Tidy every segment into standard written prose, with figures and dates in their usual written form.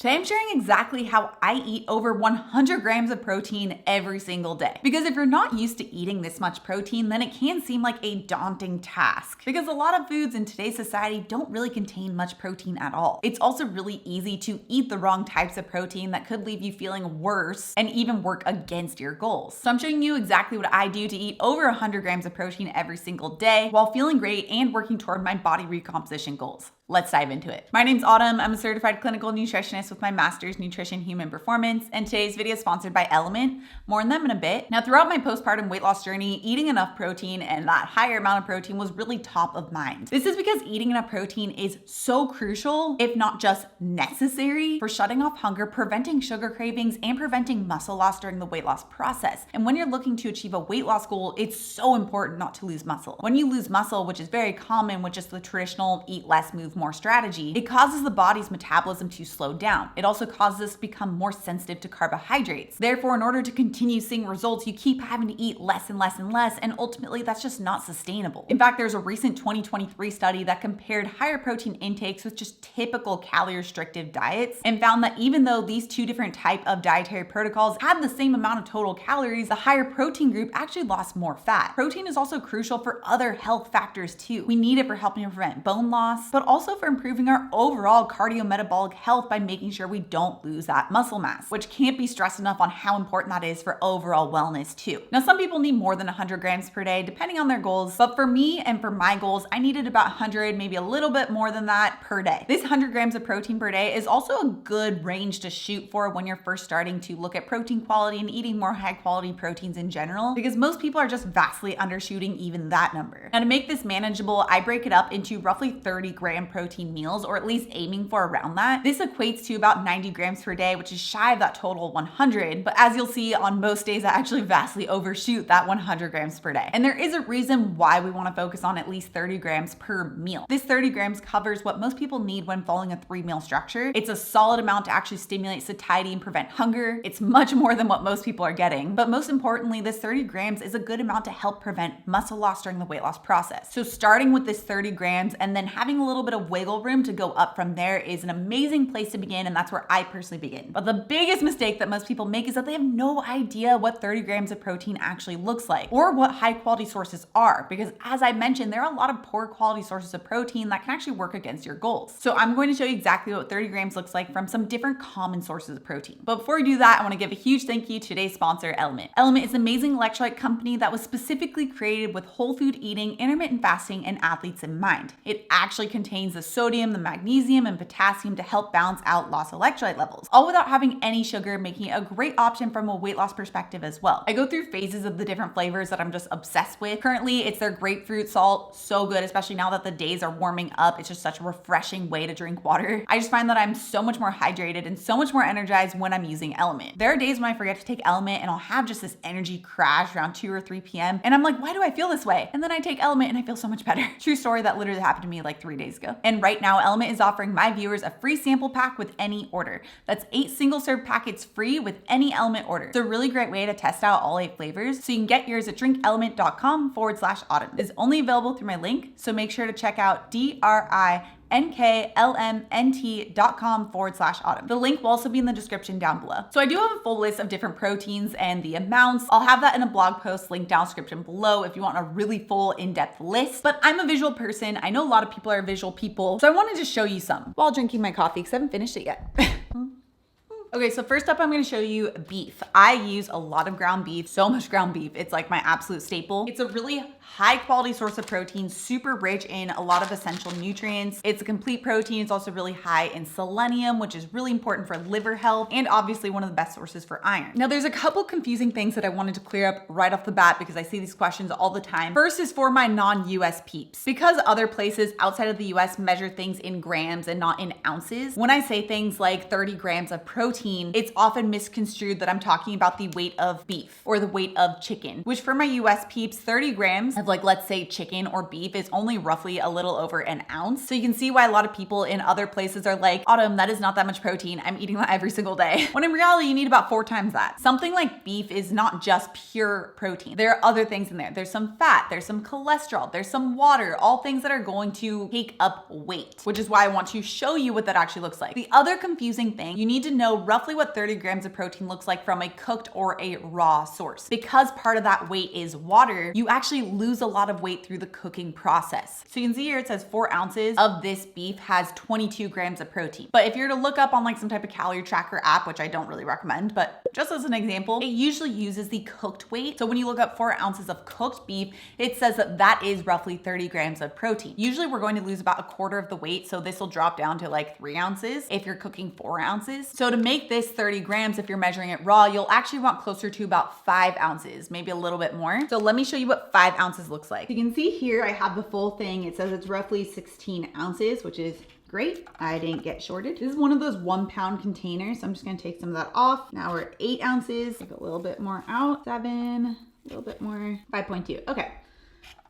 Today I'm sharing exactly how I eat over 100 grams of protein every single day. Because if you're not used to eating this much protein, then it can seem like a daunting task. Because a lot of foods in today's society don't really contain much protein at all. It's also really easy to eat the wrong types of protein that could leave you feeling worse and even work against your goals. So I'm showing you exactly what I do to eat over 100 grams of protein every single day while feeling great and working toward my body recomposition goals. Let's dive into it. My name's Autumn. I'm a certified clinical nutritionist with my master's nutrition human performance, and today's video is sponsored by Element. More on them in a bit. Now, throughout my postpartum weight loss journey, eating enough protein and that higher amount of protein was really top of mind. This is because eating enough protein is so crucial, if not just necessary, for shutting off hunger, preventing sugar cravings, and preventing muscle loss during the weight loss process. And when you're looking to achieve a weight loss goal, it's so important not to lose muscle. When you lose muscle, which is very common with just the traditional eat less, move more strategy, it causes the body's metabolism to slow down. It also causes us to become more sensitive to carbohydrates. Therefore, in order to continue seeing results, you keep having to eat less and less and less, and ultimately that's just not sustainable. In fact, there's a recent 2023 study that compared higher protein intakes with just typical calorie restrictive diets and found that even though these two different type of dietary protocols had the same amount of total calories, the higher protein group actually lost more fat. Protein is also crucial for other health factors too. We need it for helping to prevent bone loss, but also for improving our overall cardiometabolic health by making sure we don't lose that muscle mass, which can't be stressed enough on how important that is for overall wellness too. Now, some people need more than 100 grams per day, depending on their goals, but for me and for my goals, I needed about 100, maybe a little bit more than that per day. This 100 grams of protein per day is also a good range to shoot for when you're first starting to look at protein quality and eating more high quality proteins in general, because most people are just vastly undershooting even that number. Now, to make this manageable, I break it up into roughly 30 gram protein meals, or at least aiming for around that. This equates to about 90 grams per day, which is shy of that total 100. But as you'll see, on most days, I actually vastly overshoot that 100 grams per day. And there is a reason why we want to focus on at least 30 grams per meal. This 30 grams covers what most people need when following a 3-meal structure. It's a solid amount to actually stimulate satiety and prevent hunger. It's much more than what most people are getting. But most importantly, this 30 grams is a good amount to help prevent muscle loss during the weight loss process. So starting with this 30 grams and then having a little bit of wiggle room to go up from there is an amazing place to begin, and that's where I personally begin. But the biggest mistake that most people make is that they have no idea what 30 grams of protein actually looks like or what high quality sources are, because as I mentioned, there are a lot of poor quality sources of protein that can actually work against your goals. So I'm going to show you exactly what 30 grams looks like from some different common sources of protein. But before we do that, I want to give a huge thank you to today's sponsor, Element. Element is an amazing electrolyte company that was specifically created with whole food eating, intermittent fasting, and athletes in mind. It actually contains the sodium, the magnesium, and potassium to help balance out lost electrolyte levels, all without having any sugar, making it a great option from a weight loss perspective as well. I go through phases of the different flavors that I'm just obsessed with. Currently, it's their grapefruit salt, so good, especially now that the days are warming up. It's just such a refreshing way to drink water. I just find that I'm so much more hydrated and so much more energized when I'm using Element. There are days when I forget to take Element and I'll have just this energy crash around 2 or 3 p.m. and I'm like, why do I feel this way? And then I take Element and I feel so much better. True story, that literally happened to me like 3 days ago. And right now, Element is offering my viewers a free sample pack with any order. That's 8 single-serve packets free with any Element order. It's a really great way to test out all 8 flavors, so you can get yours at drinkelement.com/autumn. It's only available through my link, so make sure to check out DRINKLMNT.com/autumn. The link will also be in the description down below. So I do have a full list of different proteins and the amounts. I'll have that in a blog post linked down description below if you want a really full in-depth list. But I'm a visual person. I know a lot of people are visual people, so I wanted to show you some while drinking my coffee because I haven't finished it yet. Okay, so first up, I'm gonna show you beef. I use a lot of ground beef, so much ground beef. It's like my absolute staple. It's a really high quality source of protein, super rich in a lot of essential nutrients. It's a complete protein. It's also really high in selenium, which is really important for liver health, and obviously one of the best sources for iron. Now, there's a couple confusing things that I wanted to clear up right off the bat because I see these questions all the time. First is for my non-US peeps. Because other places outside of the US measure things in grams and not in ounces, when I say things like 30 grams of protein, protein, it's often misconstrued that I'm talking about the weight of beef or the weight of chicken, which for my US peeps, 30 grams of like, let's say chicken or beef is only roughly a little over an ounce. So you can see why a lot of people in other places are like, Autumn, that is not that much protein. I'm eating that every single day. When in reality, you need about 4 times that. Something like beef is not just pure protein. There are other things in there. There's some fat, there's some cholesterol, there's some water, all things that are going to take up weight, which is why I want to show you what that actually looks like. The other confusing thing, you need to know roughly what 30 grams of protein looks like from a cooked or a raw source. Because part of that weight is water, you actually lose a lot of weight through the cooking process. So you can see here it says 4 ounces of this beef has 22 grams of protein. But if you're to look up on like some type of calorie tracker app, which I don't really recommend, but just as an example, it usually uses the cooked weight. So when you look up 4 ounces of cooked beef, it says that that is roughly 30 grams of protein. Usually we're going to lose about a quarter of the weight. So this will drop down to like 3 ounces if you're cooking 4 ounces. So to make this 30 grams, if you're measuring it raw, you'll actually want closer to about 5 ounces, maybe a little bit more. So let me show you what 5 ounces looks like. You can see here, I have the full thing. It says it's roughly 16 ounces, which is great. I didn't get shorted. This is one of those 1 pound containers. So I'm just gonna take some of that off. Now we're at 8 ounces, take a little bit more out, 7, a little bit more, 5.2. Okay.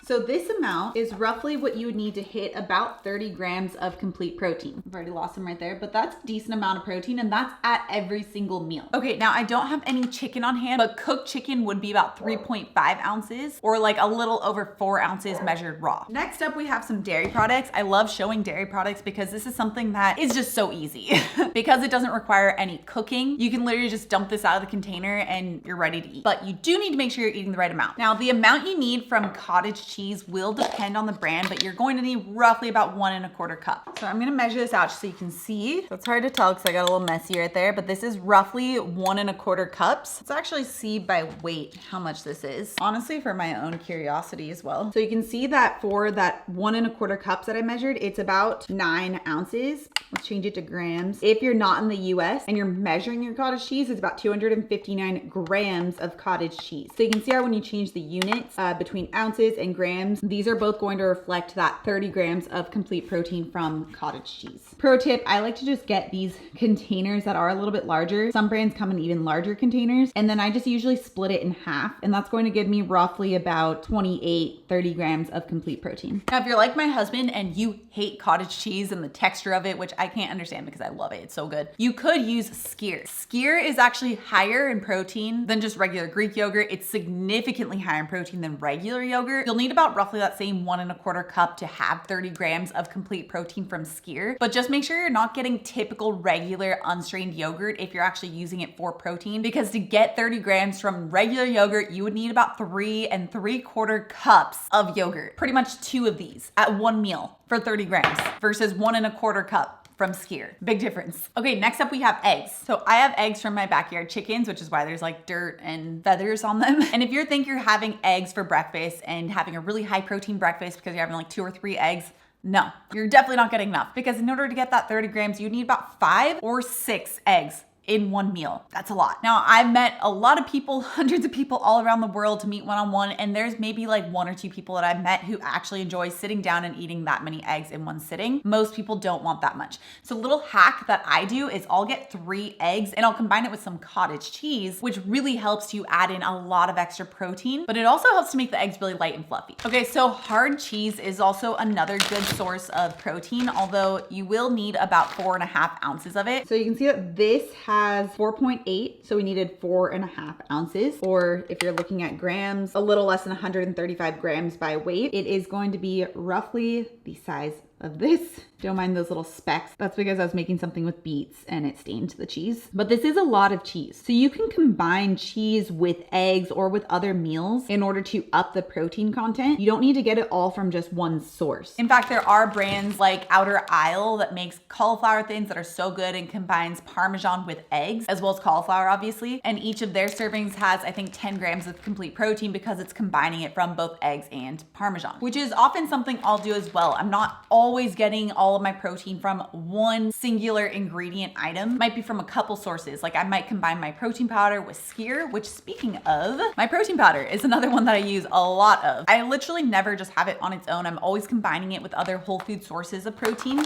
So this amount is roughly what you would need to hit about 30 grams of complete protein. I've already lost them right there, but that's a decent amount of protein, and that's at every single meal. Okay, now I don't have any chicken on hand, but cooked chicken would be about 3.5 ounces or like a little over 4 ounces measured raw. Next up, we have some dairy products. I love showing dairy products because this is something that is just so easy. Because it doesn't require any cooking, you can literally just dump this out of the container and you're ready to eat. But you do need to make sure you're eating the right amount. Now, the amount you need from cottage cheese will depend on the brand, but you're going to need roughly about 1 1/4 cup. So I'm gonna measure this out just so you can see. So it's hard to tell because I got a little messy right there, but this is roughly 1 1/4 cups. Let's actually see by weight how much this is. Honestly, for my own curiosity as well. So you can see that for that 1 1/4 cups that I measured, it's about 9 ounces. Let's change it to grams. If you're not in the US and you're measuring your cottage cheese, it's about 259 grams of cottage cheese. So you can see how when you change the units between ounces and grams, these are both going to reflect that 30 grams of complete protein from cottage cheese. Pro tip, I like to just get these containers that are a little bit larger. Some brands come in even larger containers, and then I just usually split it in half, and that's going to give me roughly about 30 grams of complete protein. Now, if you're like my husband and you hate cottage cheese and the texture of it, which I can't understand because I love it, it's so good, you could use Skyr. Skyr is actually higher in protein than just regular Greek yogurt. It's significantly higher in protein than regular yogurt. You'll need about roughly that same 1 1/4 cup to have 30 grams of complete protein from Skyr, but just make sure you're not getting typical regular unstrained yogurt if you're actually using it for protein, because to get 30 grams from regular yogurt, you would need about 3 3/4 cups of yogurt. Pretty much 2 of these at 1 meal for 30 grams versus 1 1/4 cup from Skyr. Big difference. Okay, next up we have eggs. So I have eggs from my backyard chickens, which is why there's like dirt and feathers on them. And if you think you're having eggs for breakfast and having a really high protein breakfast because you're having like 2 or 3 eggs, no, you're definitely not getting enough, because in order to get that 30 grams, you need about 5 or 6 eggs in 1 meal. That's a lot. Now, I've met a lot of people, hundreds of people all around the world to meet one-on-one, and there's maybe like 1 or 2 people that I've met who actually enjoy sitting down and eating that many eggs in one sitting. Most people don't want that much. So a little hack that I do is I'll get 3 eggs and I'll combine it with some cottage cheese, which really helps you add in a lot of extra protein, but it also helps to make the eggs really light and fluffy. Okay, so hard cheese is also another good source of protein, although you will need about 4 1/2 ounces of it. So you can see that this has 4.8, so we needed 4 1/2 ounces, or if you're looking at grams, a little less than 135 grams by weight. It is going to be roughly the size of this. Don't mind those little specks. That's because I was making something with beets and it stained the cheese. But this is a lot of cheese. So you can combine cheese with eggs or with other meals in order to up the protein content. You don't need to get it all from just one source. In fact, there are brands like Outer Isle that makes cauliflower thins that are so good and combines Parmesan with eggs, as well as cauliflower, obviously. And each of their servings has, I think, 10 grams of complete protein because it's combining it from both eggs and Parmesan, which is often something I'll do as well. I'm not always getting all of my protein from one singular ingredient item. Might be from a couple sources. Like I might combine my protein powder with Skyr, which, speaking of, my protein powder is another one that I use a lot of. I literally never just have it on its own. I'm always combining it with other whole food sources of protein.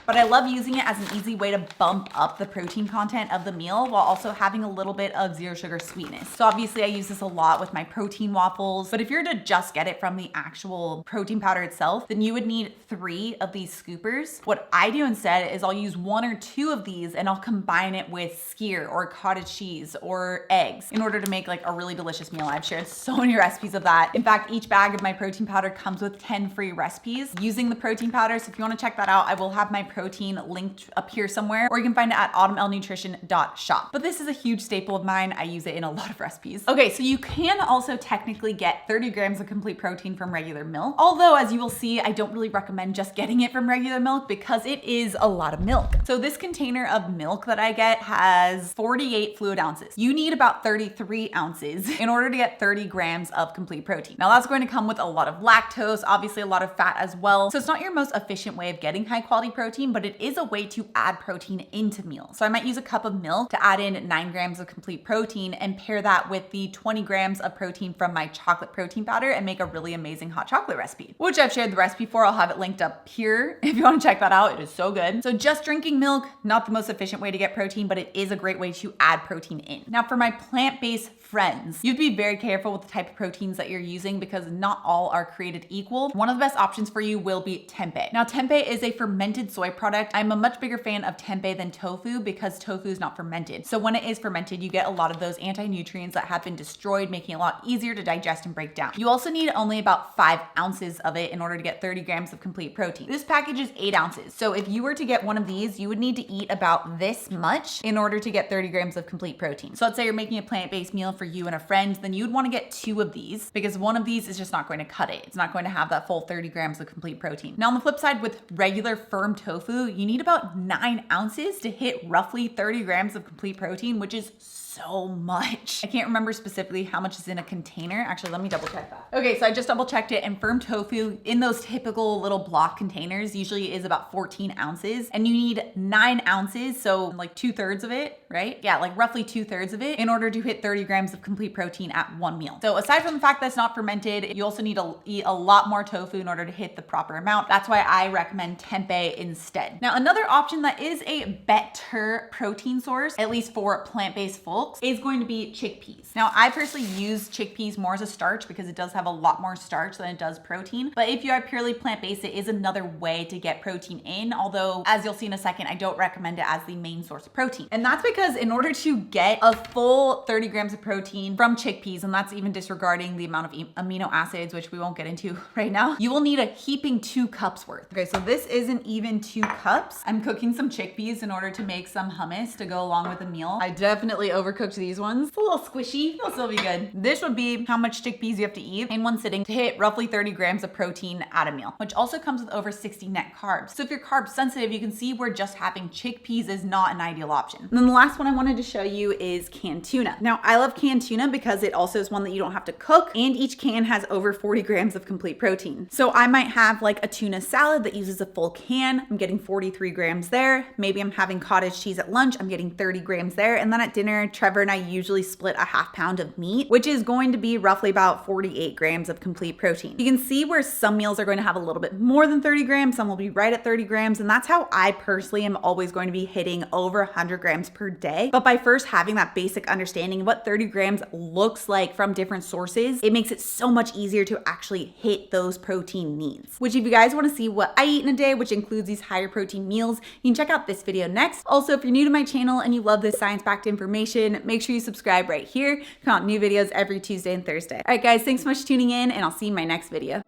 But I love using it as an easy way to bump up the protein content of the meal while also having a little bit of zero sugar sweetness. So obviously I use this a lot with my protein waffles, but if you're to just get it from the actual protein powder itself, then you would need 3 of these scoopers. What I do instead is I'll use 1 or 2 of these and I'll combine it with Skyr or cottage cheese or eggs in order to make like a really delicious meal. I've shared so many recipes of that. In fact, each bag of my protein powder comes with 10 free recipes using the protein powder. So if you want to check that out, I will have my protein linked up here somewhere, or you can find it at autumnlnutrition.shop. But this is a huge staple of mine. I use it in a lot of recipes. Okay, so you can also technically get 30 grams of complete protein from regular milk. Although, as you will see, I don't really recommend just getting it from regular milk because it is a lot of milk. So this container of milk that I get has 48 fluid ounces. You need about 33 ounces in order to get 30 grams of complete protein. Now that's going to come with a lot of lactose, obviously a lot of fat as well. So it's not your most efficient way of getting high quality protein, but it is a way to add protein into meals. So I might use a cup of milk to add in 9 grams of complete protein and pair that with the 20 grams of protein from my chocolate protein powder and make a really amazing hot chocolate recipe, which I've shared the recipe for. I'll have it linked up here if you want to check that out. It is so good. So just drinking milk, not the most efficient way to get protein, but it is a great way to add protein in. Now for my plant-based friends, you have to be very careful with the type of proteins that you're using because not all are created equal. One of the best options for you will be tempeh. Now tempeh is a fermented soy product. I'm a much bigger fan of tempeh than tofu because tofu is not fermented. So when it is fermented, you get a lot of those anti-nutrients that have been destroyed, making it a lot easier to digest and break down. You also need only about 5 ounces of it in order to get 30 grams of complete protein. This package is 8 ounces. So if you were to get one of these, you would need to eat about this much in order to get 30 grams of complete protein. So let's say you're making a plant-based meal for you and a friend, then you'd want to get 2 of these because one of these is just not going to cut it. It's not going to have that full 30 grams of complete protein. Now on the flip side, with regular firm tofu, you need about 9 ounces to hit roughly 30 grams of complete protein, which is so much. I can't remember specifically how much is in a container. Actually, let me double check that. Okay, so I just double checked it, and firm tofu in those typical little block containers usually is about 14 ounces, and you need 9 ounces, so like 2/3 of it, right? Yeah, like roughly 2/3 of it in order to hit 30 grams of complete protein at one meal. So aside from the fact that it's not fermented, you also need to eat a lot more tofu in order to hit the proper amount. That's why I recommend tempeh instead. Now, another option that is a better protein source, at least for plant-based folks, is going to be chickpeas. Now, I personally use chickpeas more as a starch because it does have a lot more starch than it does protein. But if you are purely plant-based, it is another way to get protein in. Although, as you'll see in a second, I don't recommend it as the main source of protein. And that's because in order to get a full 30 grams of protein from chickpeas, and that's even disregarding the amount of amino acids, which we won't get into right now, you will need a heaping 2 cups worth. Okay, so this isn't even 2 cups. I'm cooking some chickpeas in order to make some hummus to go along with the meal. I definitely overcooked these ones. It's a little squishy. It'll still be good. This would be how much chickpeas you have to eat in one sitting to hit roughly 30 grams of protein at a meal, which also comes with over 60 net carbs. So if you're carb sensitive, you can see where just having chickpeas is not an ideal option. And then the last one I wanted to show you is canned tuna. Now, I love canned tuna because it also is one that you don't have to cook, and each can has over 40 grams of complete protein. So I might have like a tuna salad that uses a full can. I'm getting 43 grams there. Maybe I'm having cottage cheese at lunch. I'm getting 30 grams there. And then at dinner, Trevor and I usually split a half pound of meat, which is going to be roughly about 48 grams of complete protein. You can see where some meals are going to have a little bit more than 30 grams, some will be right at 30 grams, and that's how I personally am always going to be hitting over 100 grams per day. But by first having that basic understanding of what 30 grams looks like from different sources, it makes it so much easier to actually hit those protein needs. Which if you guys want to see what I eat in a day, which includes these higher protein meals, you can check out this video next. Also, if you're new to my channel and you love this science-backed information, make sure you subscribe right here. Come out new videos every Tuesday and Thursday. All right, guys, thanks so much for tuning in, and I'll see you in my next video.